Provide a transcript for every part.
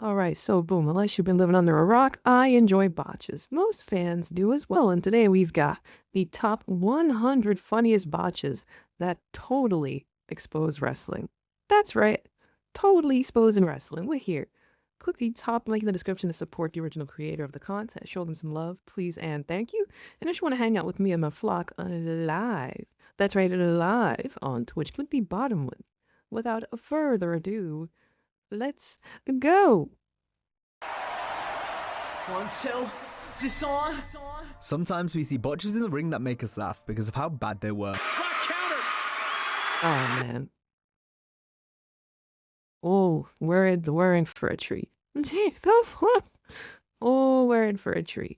Alright, so boom, unless you've been living under a rock, I enjoy botches. Most fans do as well, and today we've got the top 100 funniest botches that totally expose wrestling. That's right, totally exposing wrestling. We're here. Click the top link in the description to support the original creator of the content. Show them some love, please, and thank you. And if you want to hang out with me and my flock live, that's right, live on Twitch, click the bottom one. Without further ado, let's go. 1, 2, is this on? Sometimes we see botches in the ring that make us laugh because of how bad they were. Oh man. Oh, we're in for a treat. Oh, we're in for a treat.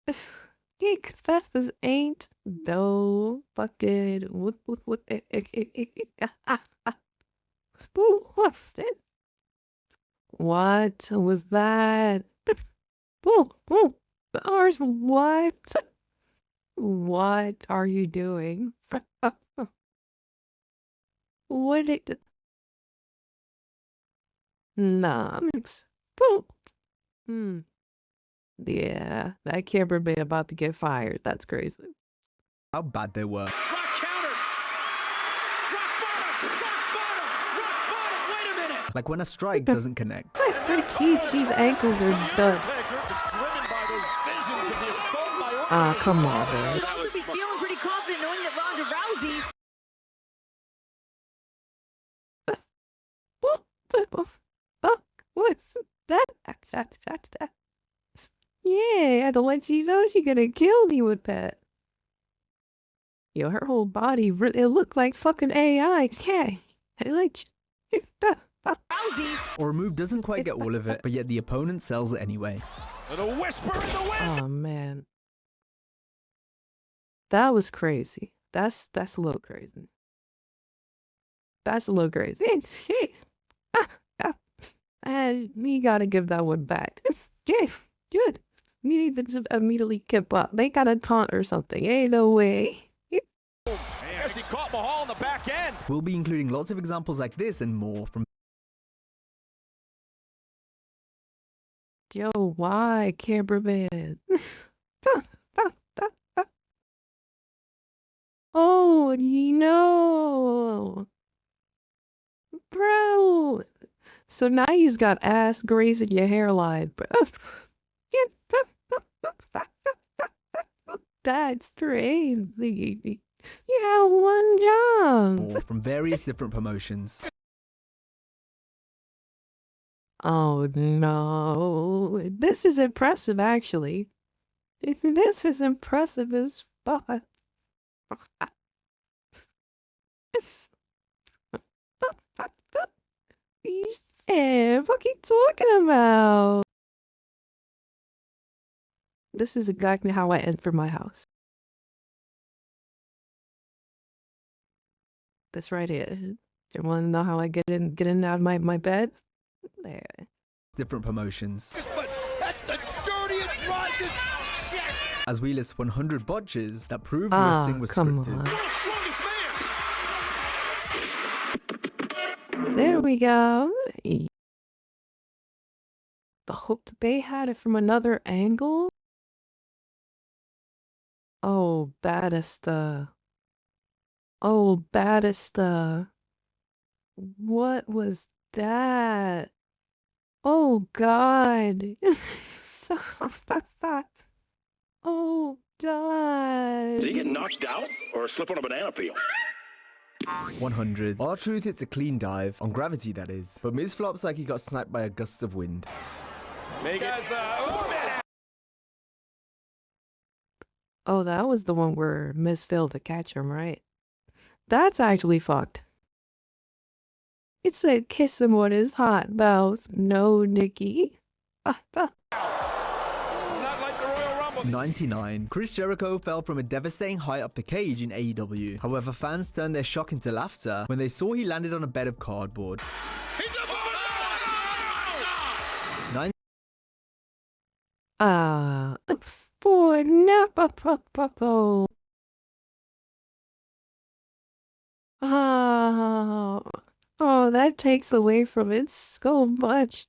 This ain't no fucking what was that? Ours, what? What are you doing? What it? Nah, yeah, that camera been about to get fired. That's crazy. How bad they were. Rock counter! Rock bottom! Wait a minute! Like when a strike doesn't connect. She's ankles are done. Ah, come on, man. Should also be feeling pretty confident knowing that Ronda Rousey. What's that? Yeah, the one she knows she's gonna kill me with that. Yo, her whole body, it looked like fucking AI. Okay, I like. Rousey. Or a move doesn't quite get all of it, but yet the opponent sells it anyway. And a whisper in the wind! Oh man, that was crazy. That's a little crazy. That's a little crazy. And me gotta give that one back. Yeah, good. Me need to just immediately keep up. They got a taunt or something. Ain't no way. As he caught Mahal in the back end. We'll be including lots of examples like this and more from. Yo, why, cameraman? Oh, you know. Bro. So now you've got ass grazing your hairline. That's crazy. You have one job. More from various different promotions. Oh no. This is impressive, actually. This is impressive as fuck. What are you talking about? This is exactly how I enter my house. That's right here. You want to know how I get in and out of my bed? There. Different promotions. But that's the dirtiest run shit! As we list 100 botches that proved wrestling was come scripted. on. Strongest man! There we go. The hope they had it from another angle? Oh, Batista. Oh, Batista. What was that? Oh, God. Oh, God. Did he get knocked out or slip on a banana peel? 100. R-Truth hits a clean dive, on gravity that is, but Miz flops like he got sniped by a gust of wind. Oh, that was the one where Miz failed to catch him, right? That's actually fucked. It said kiss him on his hot mouth. No, Nikki. 99. Chris Jericho fell from a devastating height up the cage in AEW. However, fans turned their shock into laughter when they saw he landed on a bed of cardboard. Boy, no, oh, that takes away from it so much.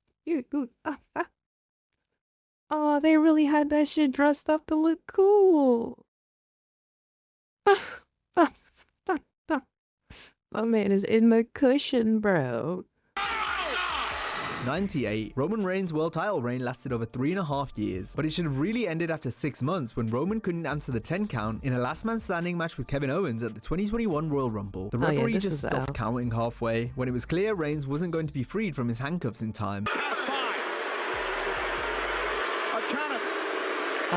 Oh, they really had that shit dressed up to look cool. My man is in the cushion, bro. 98. Roman Reigns' world title reign lasted over 3.5 years, but it should have really ended after 6 months when Roman couldn't answer the 10 count in a last man standing match with Kevin Owens at the 2021 Royal Rumble. The referee just stopped counting halfway when it was clear Reigns wasn't going to be freed from his handcuffs in time.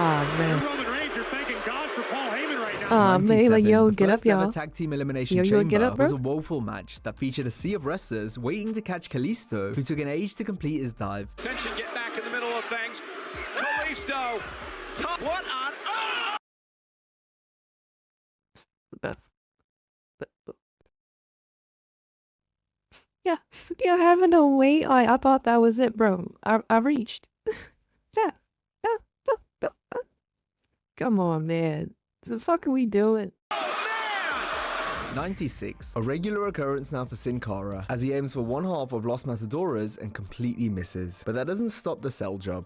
Oh, man. Roman Reigns are thanking God for Paul Heyman right now. Oh, man, like, yo, get up, y'all. The tag team elimination Yo, chamber get up, bro. was a woeful match that featured a sea of wrestlers waiting to catch Kalisto, who took an age to complete his dive. Ascension get back in the middle of things. Kalisto. What on earth? Yeah, having to wait. I thought that was it, bro. I reached. Yeah. Come on, man. What the fuck are we doing? 96. A regular occurrence now for Sin Cara, as he aims for one half of Los Matadoras and completely misses. But that doesn't stop the sell job.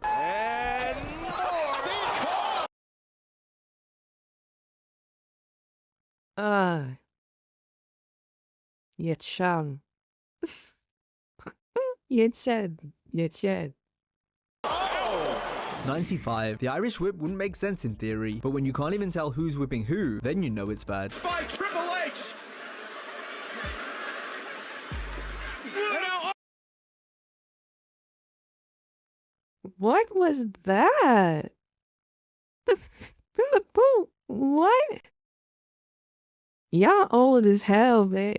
And Yet Shang. Yet said. 95. The Irish whip wouldn't make sense in theory, but when you can't even tell who's whipping who, then you know it's bad. by Triple H. What was that? What? Y'all old as hell, man.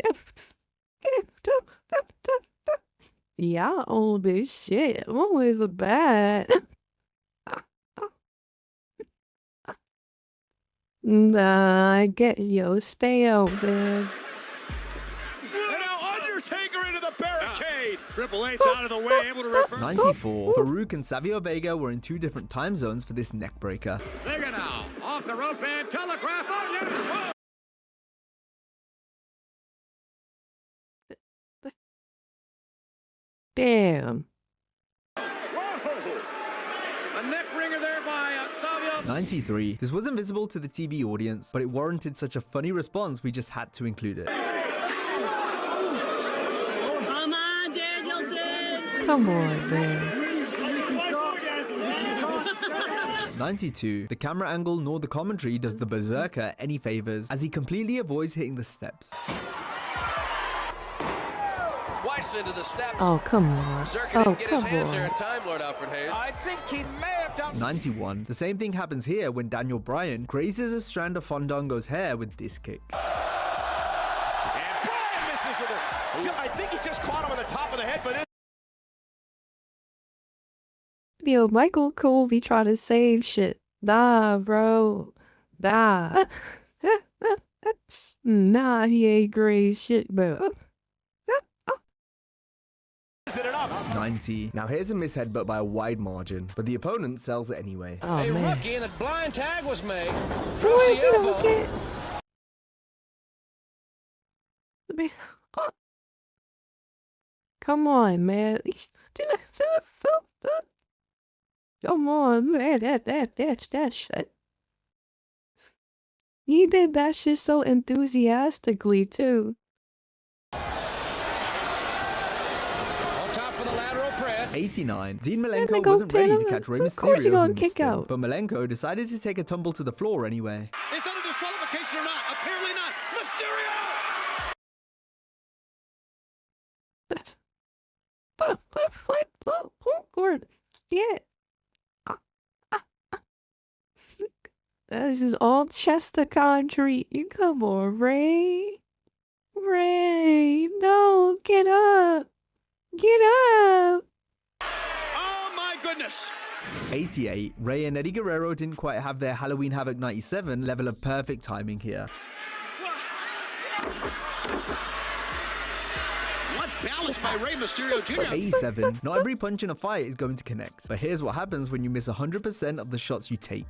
Y'all old as shit. What was that? Nah, I get yo, stay out there. And now Undertaker into the barricade. Triple H out of the way, able to reverse. 94. Farouk and Savio Vega were in 2 different time zones for this neck breaker. Vega now off the rope and telegraph. Oh, yeah. Damn. Whoa! A neck ringer there by Savio. 93. This wasn't visible to the TV audience, but it warranted such a funny response we just had to include it. Come on, Danielson. Come on, man. 92. The camera angle nor the commentary does the Berserker any favors, as he completely avoids hitting the steps. Twice into the steps. Oh, come on. Berserker didn't get his hands there in time, Lord Alfred Hayes. I think he may have done. 91. The same thing happens here when Daniel Bryan grazes a strand of Fandango's hair with this kick. And Bryan misses with it. I think he just caught him on the top of the head, but Yo, Michael Colby trying to save shit. Nah, bro. Nah. Nah, he ain't great shit, bro. is it enough? 90. Now here's a miss headbutt by a wide margin, but the opponent sells it anyway. Oh, A man. rookie and a blind tag was made. Bro, Proves if the you don't elbow. get... Man. Oh. Come on, man. Come on, man. That shit. He did that shit so enthusiastically, too. On top of the lateral press. 89. Dean they Malenko go wasn't ready pin to him. catch Rey Of course Mysterio, he gonna who missed kick him, out. but Malenko decided to take a tumble to the floor anyway. Is that a disqualification or not? Apparently not. Mysterio! Lord. Yeah. This is all Chester country. You come on, Ray. Ray, no, get up. Get up. Oh my goodness! 88. Rey and Eddie Guerrero didn't quite have their Halloween Havoc 97 level of perfect timing here. What balance by Rey Mysterio Jr. 87. Not every punch in a fight is going to connect, but here's what happens when you miss 100% of the shots you take.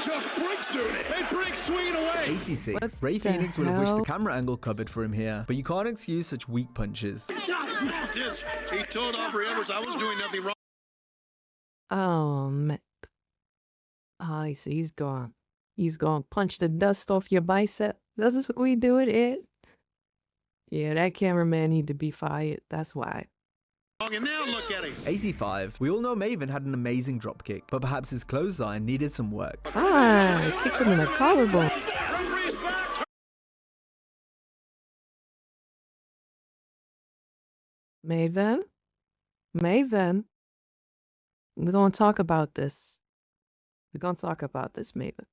Just Briggs doing it. And Briggs swinging away. 86. Ray Phoenix would have wished the camera angle covered for him here, but you can't excuse such weak punches. He told Aubrey Edwards I was doing nothing wrong. Oh, man. I see. He's gone. He's gone. Punch the dust off your bicep. This is what we do it, Ed. Yeah, that cameraman need to be fired. That's why. And now look at him. 85. We all know Maven had an amazing dropkick, but perhaps his clothesline needed some work. Ah, kicked him in the collarbone. Maven? Maven? We're gonna talk about this. We're gonna talk about this, Maven.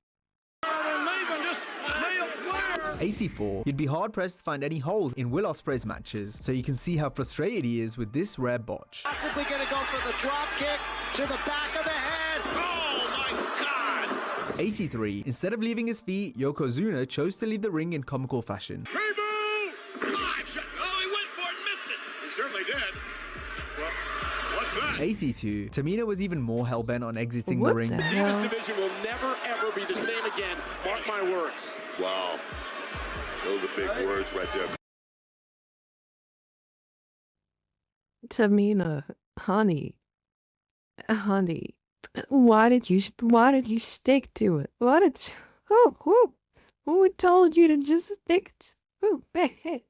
84. You'd be hard pressed to find any holes in Will Ospreay's matches, so you can see how frustrated he is with this rare botch. Possibly gonna go for the drop kick to the back of the head. Oh my God! 83. Instead of leaving his feet, Yokozuna chose to leave the ring in comical fashion. He moved! Oh, he went for it and missed it. He certainly did. Well, what's that? 82. Tamina was even more hellbent on exiting What the ring. the Divas hell? division will never ever be the same again. Mark my words. Wow. Those are big words right there. Tamina, honey, why did you stick to it? Who told you to just stick to it?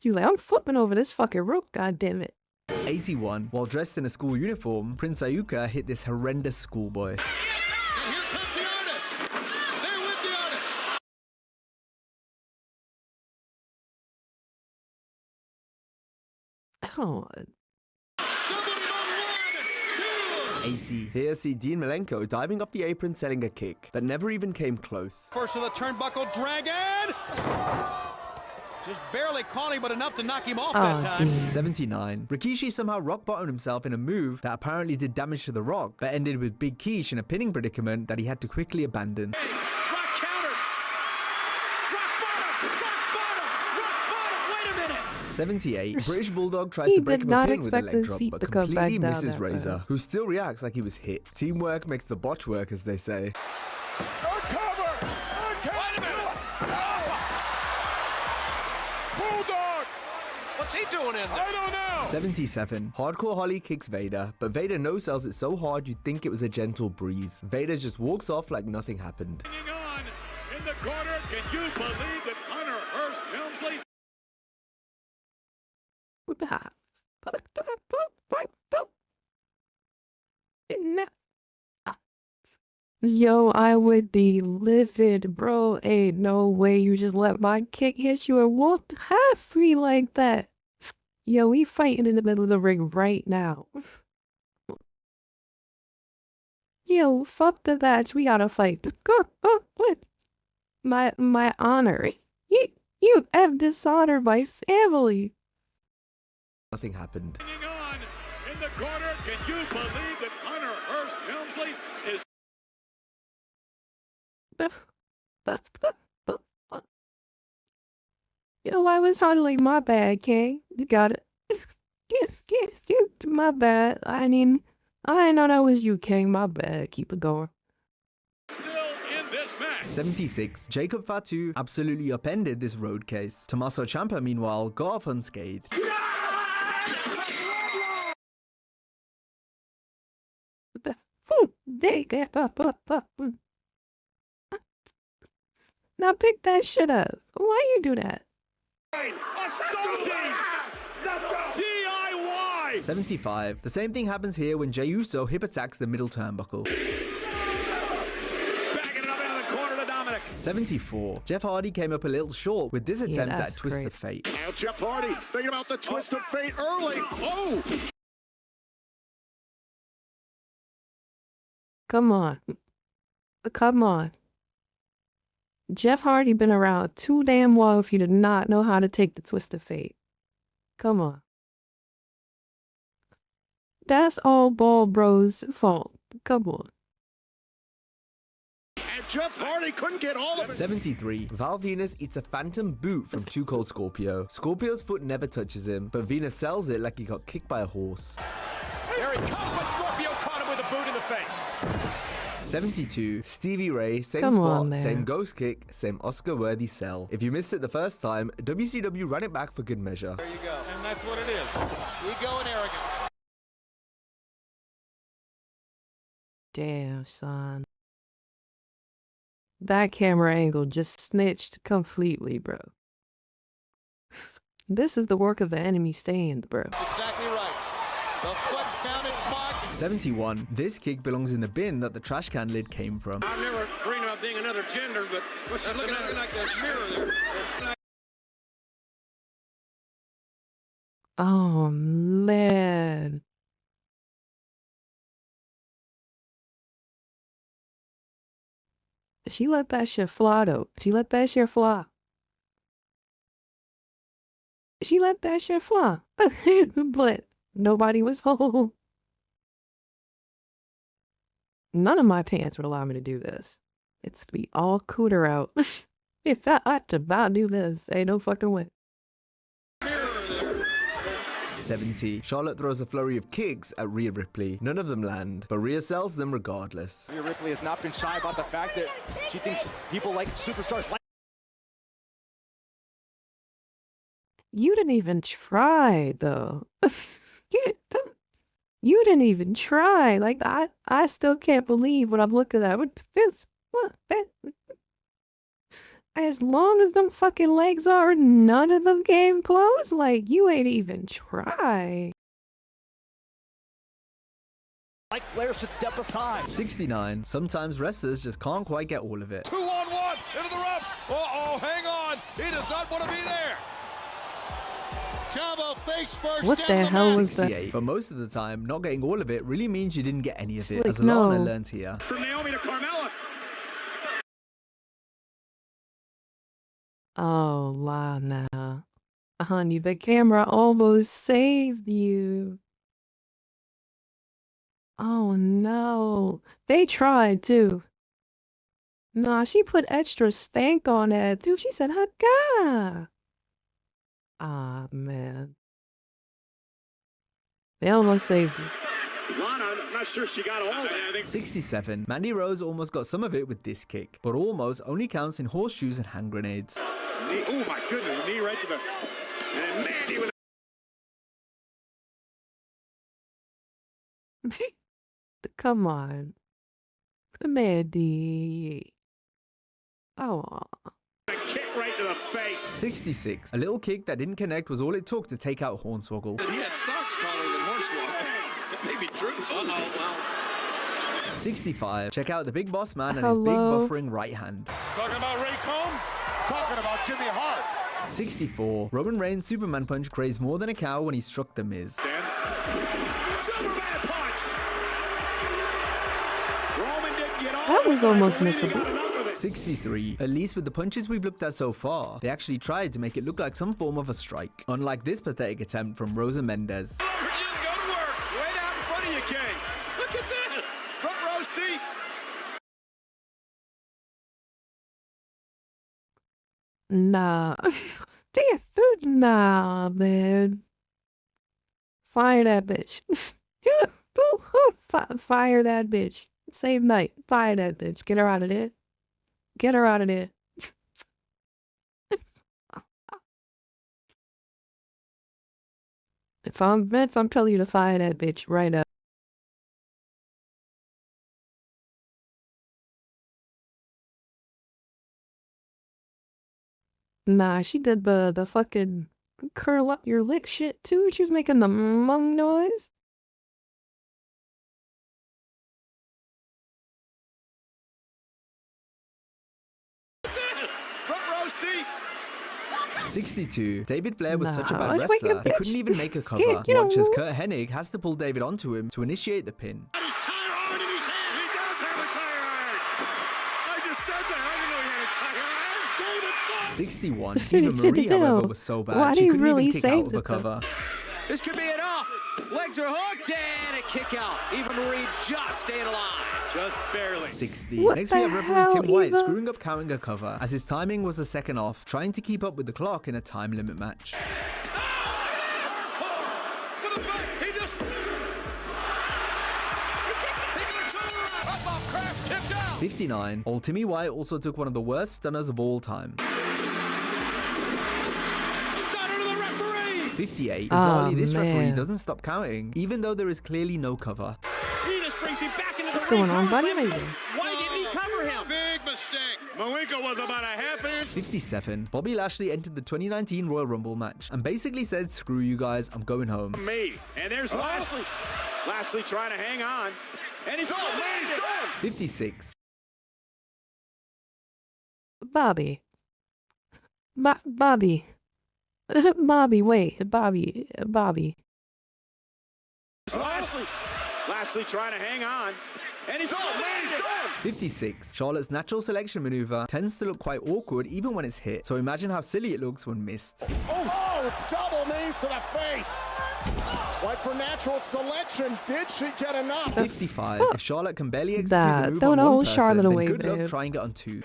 You like, I'm flipping over this fucking rope, goddammit. 81. While dressed in a school uniform, Prince Ayuka hit this horrendous schoolboy. Oh, 80. Here see Dean Malenko diving off the apron selling a kick that never even came close. First of the turnbuckle dragon. Just barely caught him, but enough to knock him off that time. 79. Rikishi somehow rock bottomed himself in a move that apparently did damage to the Rock, but ended with Big Keish in a pinning predicament that he had to quickly abandon. Rock counter. Rock bottom. Wait a minute. 78. British Bulldog tries He to break did him a not pin with a expect leg his drop, feet but to come back completely down misses that Razor, fast. who still reacts like he was hit. Teamwork makes the botch work, as they say. Bulldog. What's he doing in there? I don't know. 77. Hardcore Holly kicks Vader, but Vader no-sells it so hard you'd think it was a gentle breeze. Vader just walks off like nothing happened. Hanging on in the corner. Can you believe that Hunter Hearst Helmsley? Yo, I would be livid, bro. Ain't no way you just let my kick hit you and walk half free like that. Yo, we fighting in the middle of the ring right now. Yo, fuck the match. We gotta fight. What? My honor. You have dishonored my family. Nothing happened. Hanging on in the corner. Can you believe that Hunter Hearst Helmsley is? Yo, I was handling my bad, King. You got it. My bad. I didn't know that was you, King. My bad. Keep it going. Still in this match. 76. Jacob Fatu absolutely upended this road case. Tommaso Ciampa, meanwhile, got off unscathed. Now pick that shit up. Why you do that? Assaulting. DIY. 75. The same thing happens here when Jey Uso hip attacks the middle turnbuckle. Backing it up into the corner to Dominic. 74. Jeff Hardy came up a little short with this attempt at that's Twist great. of Fate. Now Jeff Hardy thinking about the twist of fate early. Oh. Come on. Jeff Hardy been around too damn well if you did not know how to take the twist of fate. Come on. That's all Ball Bros' fault. Come on. And Jeff Hardy couldn't get all of it. 73. Val Venus eats a phantom boot from Too Cold Scorpio. Scorpio's foot never touches him, but Venus sells it like he got kicked by a horse. Here he comes, but Scorpio caught him with a boot in the face. 72. Stevie Ray, same Come on spot, there. same ghost kick, same Oscar-worthy sell. If you missed it the first time, WCW ran it back for good measure. There you go. And that's what it is. We go in arrogance. Damn, son. That camera angle just snitched completely, bro. This is the work of the enemy stand, bro. Exactly right. The foot counted spot. 71. This kick belongs in the bin that the trash can lid came from. I've never dreamed about being another gender, but what's that looking at me like a mirror there? Oh, man. She let that shit fly, though. She let that shit fly. She let that shit fly. But nobody was home. None of my pants would allow me to do this. It's to be all cooter out. If I had to about do this, ain't no fucking way. 70. Charlotte throws a flurry of kicks at Rhea Ripley. None of them land, but Rhea sells them regardless. Rhea Ripley has not been shy about the fact that she thinks people like superstars like. You didn't even try, though. You didn't even try. Like, I still can't believe what I'm looking at. As long as them fucking legs are, none of them came close. Like, you ain't even try. Like Flair should step aside. 69. Sometimes wrestlers just can't quite get all of it. 2-on-1 into the ropes. Uh-oh, hang on. He does not want to be there. Chavo face first. What the hell was that? 68. But most of the time, not getting all of it really means you didn't get any of it, Like, as Lana no. learned here. From Naomi to Carmella. Oh, Lana. Honey, the camera almost saved you. Oh, no. They tried, too. Nah, she put extra stank on it, dude. She said, "Haka." Ah, man. They almost saved you. Lana, I'm not sure she got all of it. I think 67. Mandy Rose almost got some of it with this kick, but almost only counts in horseshoes and hand grenades. knee. Oh my goodness, knee right to the. And Mandy with. Come on. Mandy. Oh. A kick right to the face. 66. A little kick that didn't connect was all it took to take out Hornswoggle. He had socks taller than Hornswoggle. That may be true. Uh-oh, wow. 65. Check out the big boss man and Hello? his big buffering right hand. Talking about Ray Combs? Talking about Jimmy Hart. 64. Roman Reigns' Superman punch grazed more than a cow when he struck The Miz. Dan. Superman punch. Roman didn't get all That of was it, but I almost believe he missable. got enough of it. 63. At least with the punches we've looked at so far, they actually tried to make it look like some form of a strike. Unlike this pathetic attempt from Rosa Mendez. Go to work. Way down in front of you, King. Look at this. Front row seat. Nah. Nah, man. Fire that bitch. Fire that bitch. Same night. Fire that bitch. Get her out of there. Get her out of there. If I'm Vince, I'm telling you to fire that bitch right up. Nah, she did the fucking curl up your lick shit too. She was making the mung noise. Front row seat. 62. David Flair was such a bad Nah, like a wrestler, he bitch. couldn't even make a cover. Can't get Watch as a- Kurt Hennig has to pull David onto him to initiate the pin. Got his tire iron in his hand. He does have a tire iron. I just said that. I didn't know he had a tire iron. David Flair. 61. He Even didn't Marie, know. however, was so bad Why she do you couldn't really even kick say out of a that, though? cover. This could be it off. Legs are hooked and a kick out. Eva Marie just staying alive. Just barely. 60. What Next we the have referee hell, Tim White Eva? screwing up counting a cover as his timing was a second off, trying to keep up with the clock in a time limit match. With a back. He just. Up off crash kick 59. Old Timmy White also took one of the worst stunners of all time. 58. Bizarrely, this referee doesn't stop counting, even though there is clearly no cover. He just brings him back into the What's going on, buddy? Why didn't he cover him? Big mistake. Malenko was about a half inch. 57. Bobby Lashley entered the 2019 Royal Rumble match and basically said, screw you guys, I'm going home. Me. And there's Lashley. Lashley trying to hang on. And he's he's gone. 56. Bobby. Bobby. Bobby, wait. Bobby. Lashley trying to hang on. And he's gone. 56. Charlotte's natural selection maneuver tends to look quite awkward even when it's hit, so imagine how silly it looks when missed. Oh, double knees to the face. Went for natural selection. Did she get enough? 55. If Charlotte can barely execute the move don't on one know person, Charlotte then away, good luck babe. trying it on two.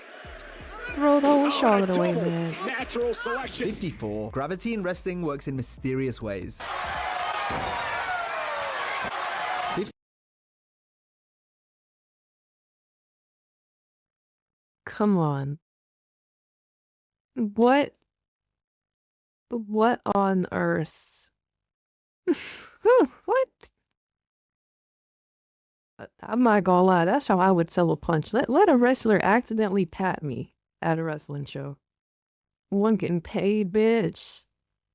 Throw the whole Charlotte away, man. Natural selection. 54. Gravity in wrestling works in mysterious ways. 50. Come on. What on earth? What? I'm not gonna lie, that's how I would sell a punch. Let a wrestler accidentally pat me at a wrestling show. One getting paid, bitch.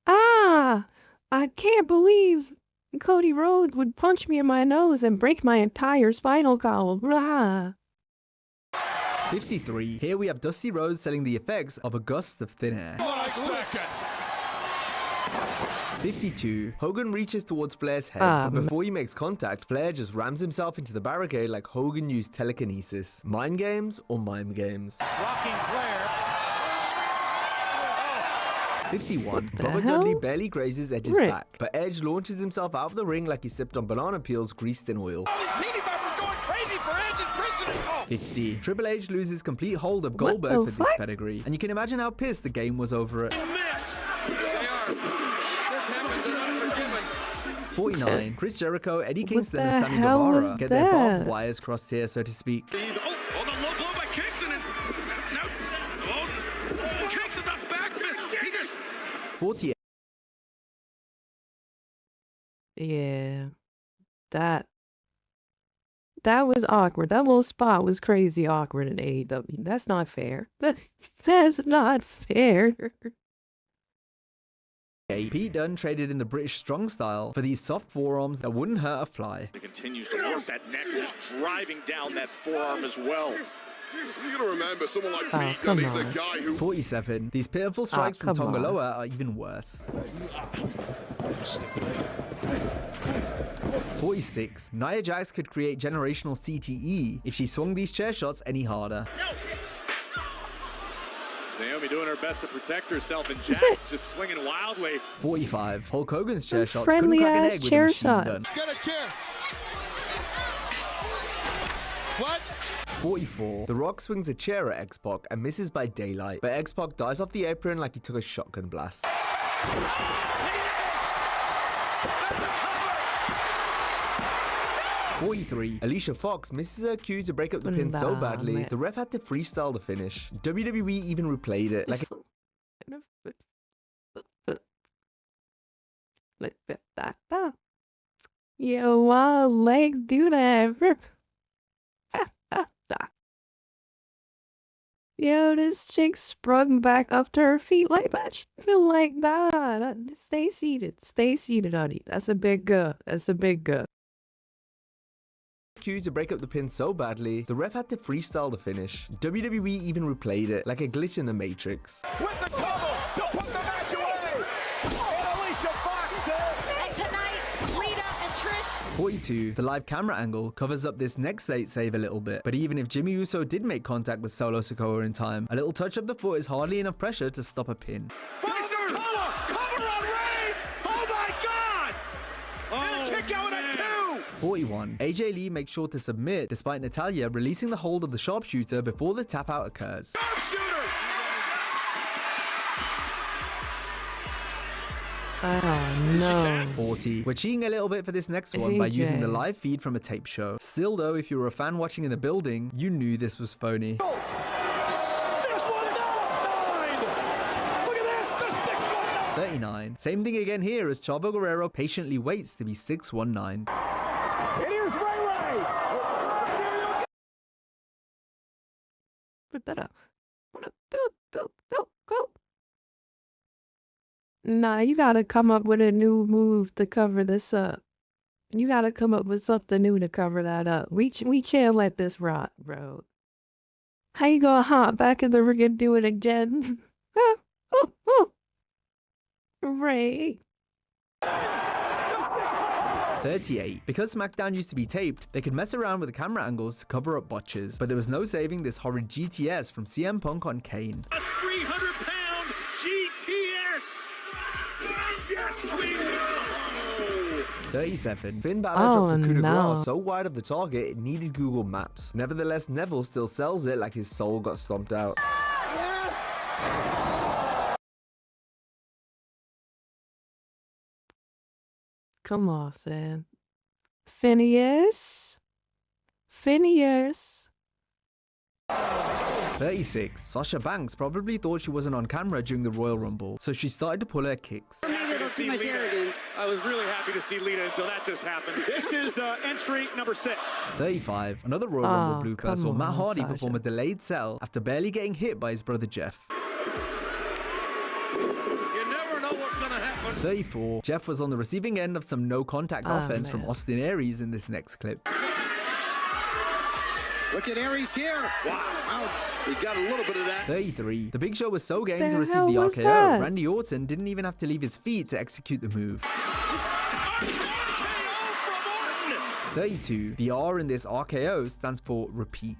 Ah! I can't believe Cody Rhodes would punch me in my nose and break my entire spinal column. Rah! 53. Here we have Dusty Rhodes selling the effects of a gust of thin air. 52. Hogan reaches towards Flair's head, but before he makes contact, Flair just rams himself into the barricade like Hogan used telekinesis. Mind games or mime games? Rocking Flair. 51. Bubba hell? Dudley barely grazes Edge's Rick. back, but Edge launches himself out of the ring like he sipped on banana peels greased in oil. All these teeny boppers going crazy for Edge and Christian. Oh. 50. Triple H loses complete hold of What Goldberg the for this fuck? pedigree, and you can imagine how pissed the game was over it. Miss. They are. This happens in Unforgiven. 49. Chris Jericho, Eddie What Kingston, the and Sammy hell was Guevara get their barbed that? wires crossed here, so to speak. The low blow by Kingston. And now, Kingston, the back fist. He just. 48. Yeah. That was awkward. That little spot was crazy awkward in AEW. That's not fair. That's not fair. Pete Dunne traded in the British strong style for these soft forearms that wouldn't hurt a fly. He continues to work that neck, just driving down that forearm as well. You gotta remember, someone like Pete Dunne, he's a guy who. 47. These pitiful strikes from come on. Tongaloa are even worse. 46. Nia Jax could create generational CTE if she swung these chair shots any harder. Naomi doing her best to protect herself, and Jax just swinging wildly. 45. Hulk Hogan's chair shots friendly couldn't crack an ass egg with a chair machine shots. gun. Get a chair. What? 44. The Rock swings a chair at X-Pac and misses by daylight, but X-Pac dies off the apron like he took a shotgun blast. 43. Alicia Fox misses her cue to break up the pin so badly, the ref had to freestyle the finish. WWE even replayed it. Like Yo, wild legs do that. Yo, this chick sprung back up to her feet like that. Feel like that. Stay seated, honey. That's a big go. cue to break up the pin so badly, the ref had to freestyle the finish. WWE even replayed it, like a glitch in the Matrix. With the cover to put the match away. And Alicia Fox there. And tonight, Lita and Trish. 42. The live camera angle covers up this next save a little bit, but even if Jimmy Uso did make contact with Solo Sikoa in time, a little touch of the foot is hardly enough pressure to stop a pin. Cover on Wraith. Oh my God. And a kick out at 2. 41. AJ Lee makes sure to submit despite Natalya releasing the hold of the sharpshooter before the tap out occurs. Sharpshooter. Oh no. 40. We're cheating a little bit for this next one by using the live feed from a tape show. Still though, if you were a fan watching in the building, you knew this was phony. 39. Same thing again here as Chavo Guerrero patiently waits to be 619. Put that up. Go. Nah, you gotta come up with a new move to cover this up. You gotta come up with something new to cover that up. We can't let this rot, bro. How you gonna hop back in the ring and do it again? Ray. 38. Because SmackDown used to be taped, they could mess around with the camera angles to cover up botches, but there was no saving this horrid GTS from CM Punk on Kane. A 300-pound GTS! Yes, we will! 37. Finn Balor drops a coup de grace so wide of the target it needed Google Maps. Nevertheless, Neville still sells it like his soul got stomped out. Come on, Sam. Phineas. 36. Sasha Banks probably thought she wasn't on camera during the Royal Rumble, so she started to pull her kicks. Maybe it'll too much arrogance. I was really happy to see Lita until that just happened. This is entry number 6. 35. Another Royal Rumble blooper saw Matt Hardy Sasha. perform a delayed sell after barely getting hit by his brother Jeff. You never know what's gonna happen. 34. Jeff was on the receiving end of some no-contact offense from Austin Aries in this next clip. Look at Aries here. Wow. We got a little bit of that. 33. The Big Show was so game to The receive hell the was RKO, that? Randy Orton didn't even have to leave his feet to execute the move. 32. The R in this RKO stands for repeat.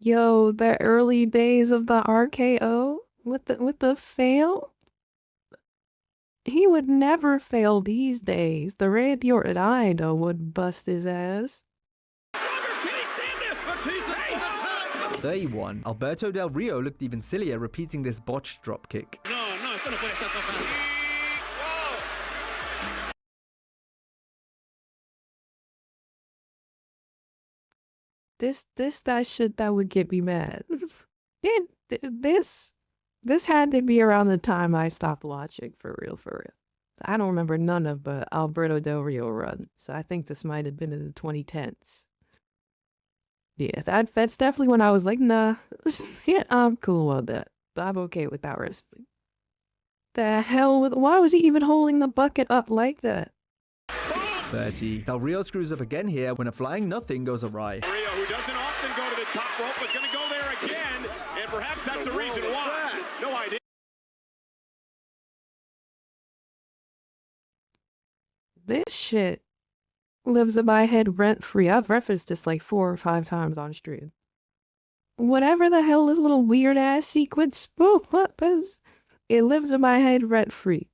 Yo, the early days of the RKO with the fail. He would never fail these days. The Randy Orton I know would bust his ass. 31. Alberto Del Rio looked even sillier repeating this botched dropkick. That shit that would get me mad. This had to be around the time I stopped watching, for real. I don't remember none of but Alberto Del Rio run, so I think this might have been in the 2010s. Yeah, that's definitely when I was like, nah, yeah, I'm cool with that. I'm okay with that wrestling. The hell why was he even holding the bucket up like that? 30. Del Rio screws up again here when a flying nothing goes awry. Rio, who doesn't often go to the top rope, but going to go there again, and perhaps that's the reason why. No idea. This shit lives in my head rent-free. I've referenced this like 4 or 5 times on stream. Whatever the hell this little weird-ass sequence is, it lives in my head rent-free.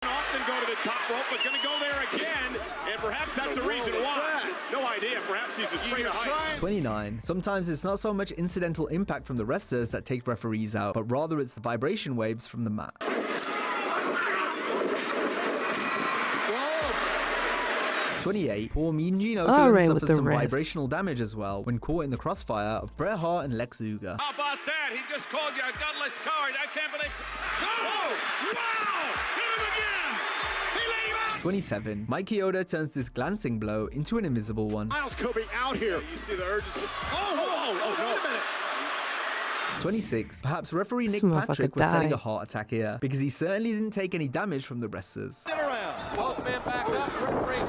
Often go to the top rope, but going to go there again, and perhaps that's the reason why. No idea. Perhaps he's afraid of heights. 29. Sometimes it's not so much incidental impact from the wrestlers that take referees out, but rather it's the vibration waves from the mat. 28. Poor Mean Gene Okerlund suffered some vibrational damage as well when caught in the crossfire of Bret Hart and Lex Luger. How about that? He just called you a gutless coward. I can't believe. Oh! Wow! Hit him again! He laid him out! 27. Mike Chioda turns this glancing blow into an invisible one. Miles Kobe out here. You see the urgency. Oh, no. Wait a minute. 26. Perhaps referee Nick This Patrick motherfucker was setting died. a heart attack here because he certainly didn't take any damage from the wrestlers. Both men back up. Referee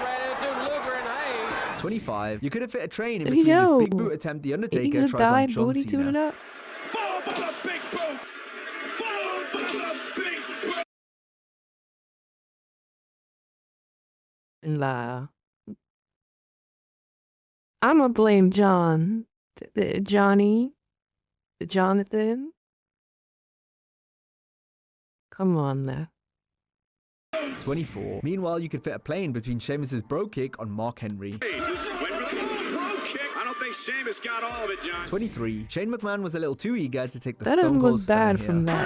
ran into Luger and Hayes. 25. You could have fit a train in Did he between this know? big boot attempt the He Undertaker just tries on died, John booty tooted Cena. up. Followed by the big boot. Followed by the big boot. Nah. I'ma blame John. Johnny. Jonathan. Come on now. 24. Meanwhile, you could fit a plane between Sheamus' bro kick on Mark Henry. Went for the bro kick. I don't think Sheamus got all of it, John. 23. Shane McMahon was a little too eager to take the That Stone didn't Cold look Stunner bad here. from that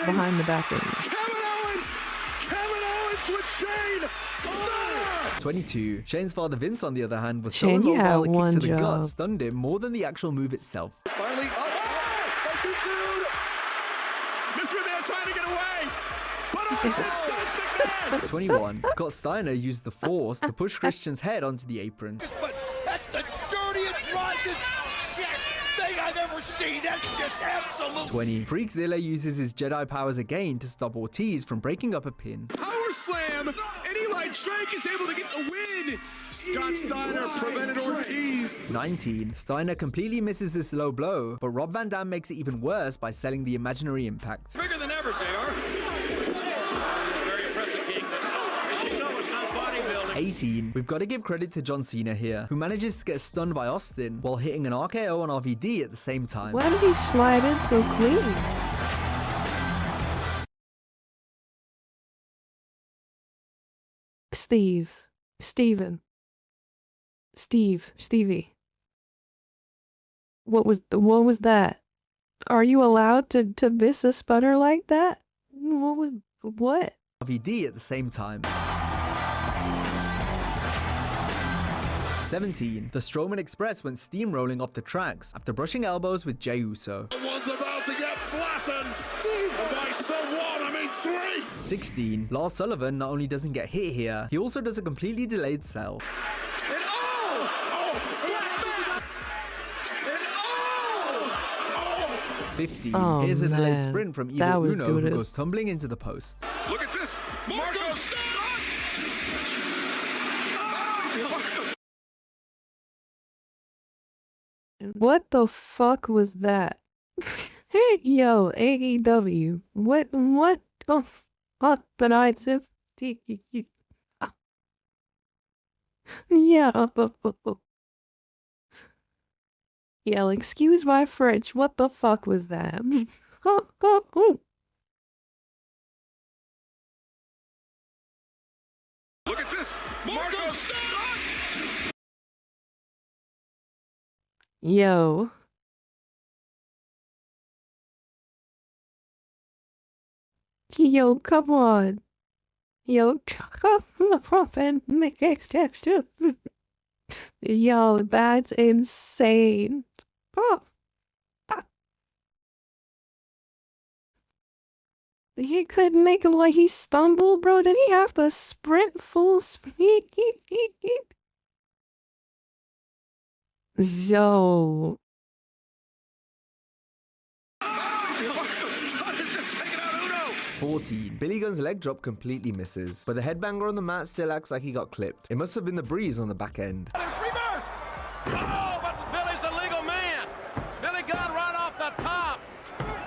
behind the back end. Kevin Owens with Shane. Stunner. 22. Shane's father Vince, on the other hand, was Shane, so you mobile had a one kick to the gut job. stunned him more than the actual move itself. Finally up. Oh, too soon. Miss McMahon trying to get away. But Austin stuns McMahon. 21. Scott Steiner used the Force to push Christian's head onto the apron. But that's the dirtiest rotten shit thing I've ever seen. That's just absolute. 20. Freakzilla uses his Jedi powers again to stop Ortiz from breaking up a pin. Power slam. And Eli Drake is able to get the win. Scott Steiner prevented Ortiz. 19. Steiner completely misses this low blow, but Rob Van Dam makes it even worse by selling the imaginary impact. Bigger than ever, JR. Very impressive, King. But you know it's not bodybuilding. 18. We've got to give credit to John Cena here, who manages to get stunned by Austin while hitting an RKO on RVD at the same time. Why did he slide in so clean? Stevie. What was that? Are you allowed to miss a sputter like that? What? RVD at the same time. 17. The Strowman Express went steamrolling off the tracks after brushing elbows with Jey Uso. One's about to get flattened. And by someone, I mean 3. 16. Lars Sullivan not only doesn't get hit here, he also does a completely delayed sell. 15. Oh, Here's a delayed man. sprint from That Evil was Uno, who doo-doo. goes tumbling into the post. Look at this. Marcos. What the fuck was that? Yo, AEW. What the fuck? But I just yeah. Yeah, excuse my French. What the fuck was that? Look at this. Marcos. Yo. Yo, come on. Yo, come on and make extra. Yo, that's insane. Oh. He couldn't make it like he stumbled, bro. Did he have to sprint full speed? Yo. 14. Billy Gunn's leg drop completely misses, but the headbanger on the mat still acts like he got clipped. It must have been the breeze on the back end. Reverse. Oh, but Billy's a legal man. Billy Gunn right off the top.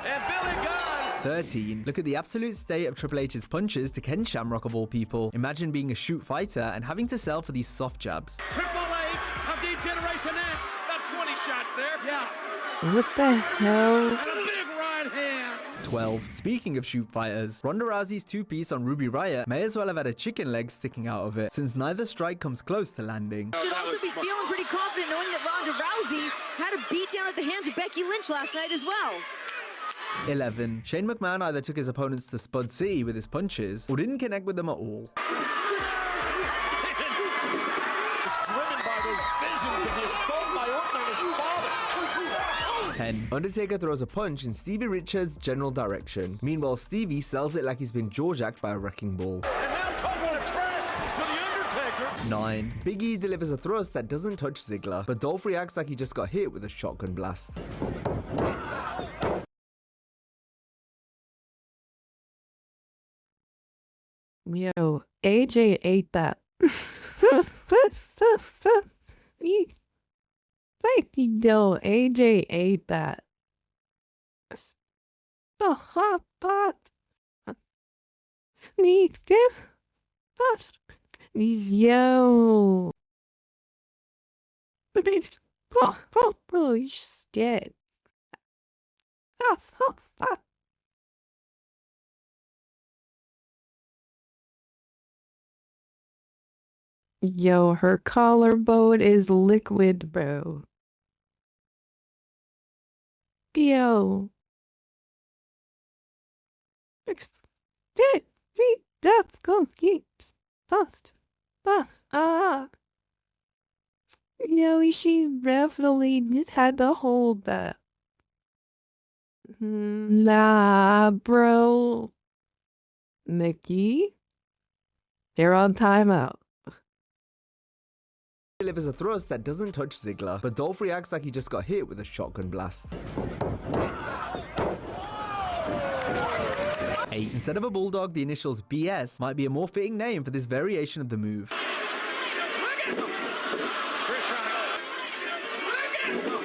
And Billy Gunn. 13. Look at the absolute state of Triple H's punches to Ken Shamrock of all people. Imagine being a shoot fighter and having to sell for these soft jabs. Triple H of D-Generation X. About 20 shots there. Yeah. What the hell? And a big right hand. 12. Speaking of shoot fighters, Ronda Rousey's two-piece on Ruby Riott may as well have had a chicken leg sticking out of it, since neither strike comes close to landing. Should also be feeling pretty confident knowing that Ronda Rousey had a beat down at the hands of Becky Lynch last night as well. 11. Shane McMahon either took his opponents to Spud City with his punches, or didn't connect with them at all. It's driven by those visions of the assault by Orton on his father. 10. Undertaker throws a punch in Stevie Richards' general direction. Meanwhile, Stevie sells it like he's been jaw-jacked by a wrecking ball. And now talking to trash to the Undertaker. 9. Big E delivers a thrust that doesn't touch Ziggler, but Dolph reacts like he just got hit with a shotgun blast. Yo, AJ ate that. Yo, AJ ate that. Yo. Bro, you scared. Yo, her collarbone is liquid, bro. Yo. Go keeps fast. Yo, she definitely just had to hold that. Nah, bro. Nikki, you're on timeout. Delivers a thrust that doesn't touch Ziggler, but Dolph reacts like he just got hit with a shotgun blast. 8. Instead of a bulldog, the initials BS might be a more fitting name for this variation of the move.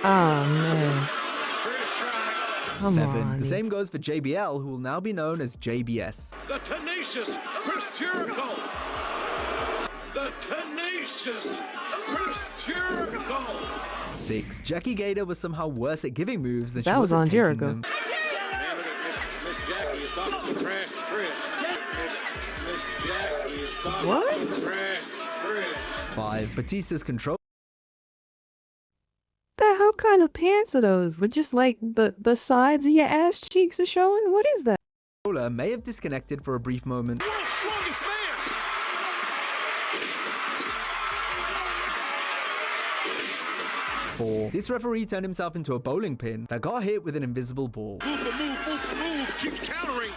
Oh man. 7. The same goes for JBL, who will now be known as JBS. The tenacious Chris Jericho. The tenacious Chris Jericho. 6. Jackie Gator was somehow worse at giving moves than she was was at on taking Jericho. them. Man, look at Miss Jackie is talking to Trash Chris. Miss Jackie is talking to Trash Chris. 5. Batista's control. The hell kind of pants are those? With just like the sides of your ass cheeks are showing? What is that? May have disconnected for a brief moment. World's strongest man. 4. This referee turned himself into a bowling pin that got hit with an invisible ball. Move for move, move for move. Keeps countering.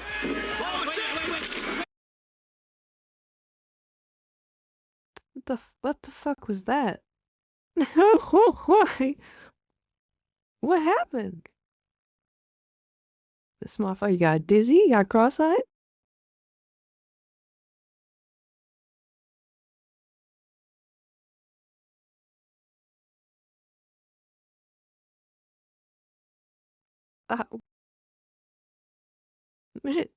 What the fuck was that? Why? What happened? This motherfucker got dizzy, got cross-eyed? Shit.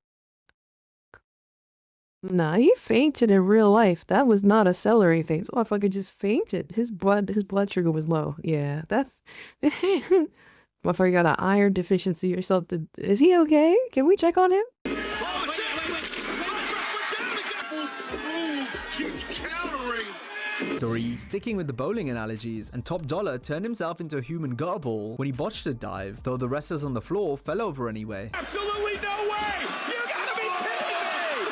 Nah, he fainted in real life. That was not a celery thing. This motherfucker just fainted. His blood sugar was low. Yeah, that's motherfucker got an iron deficiency or something. Is he okay? Can we check on him? 3. Sticking with the bowling analogies, and Top Dollar turned himself into a human gutter ball when he botched a dive, though the wrestlers on the floor fell over anyway. Absolutely no way! You gotta be kidding me!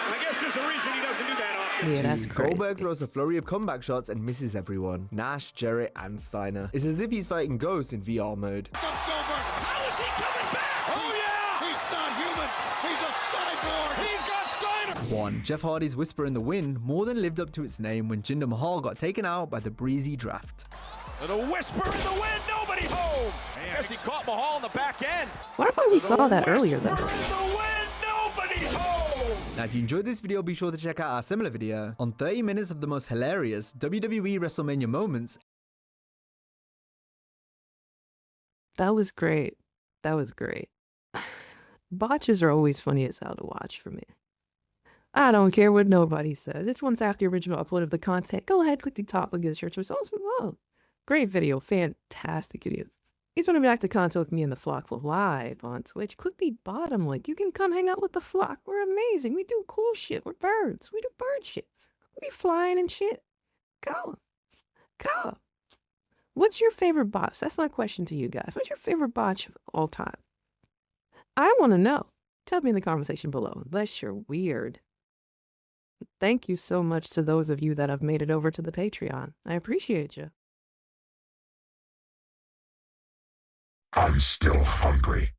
I guess there's a reason he doesn't do that often. Yeah, that's crazy. Goldberg throws a flurry of comeback shots and misses everyone. Nash, Jarrett, and Steiner. It's as if he's fighting ghosts in VR mode. How is he coming back? Oh yeah! He's not human! He's a cyborg! He's got Steiner! 1. Jeff Hardy's Whisper in the Wind more than lived up to its name when Jinder Mahal got taken out by the breezy draft. And a whisper in the wind, nobody home! Yes, he caught Mahal in the back end. What if we saw that earlier then? Whisper in the wind, nobody home! Now if you enjoyed this video, be sure to check out our similar video on 30 minutes of the most hilarious WWE WrestleMania moments. That was great. That was great. Botches are always funny as hell to watch for me. I don't care what nobody says. It's once after the original upload of the content. Go ahead, click the top link of the search results. Oh, great video. Fantastic video. If you want to react to content with me and the Flock live on Twitch, click the bottom link. You can come hang out with the Flock. We're amazing. We do cool shit. We're birds. We do bird shit. We flying and shit. Go. Go. What's your favorite botch? That's not a question to you guys. What's your favorite botch of all time? I want to know. Tell me in the conversation below. Unless you're weird. Thank you so much to those of you that have made it over to the Patreon. I appreciate you. I'm still hungry.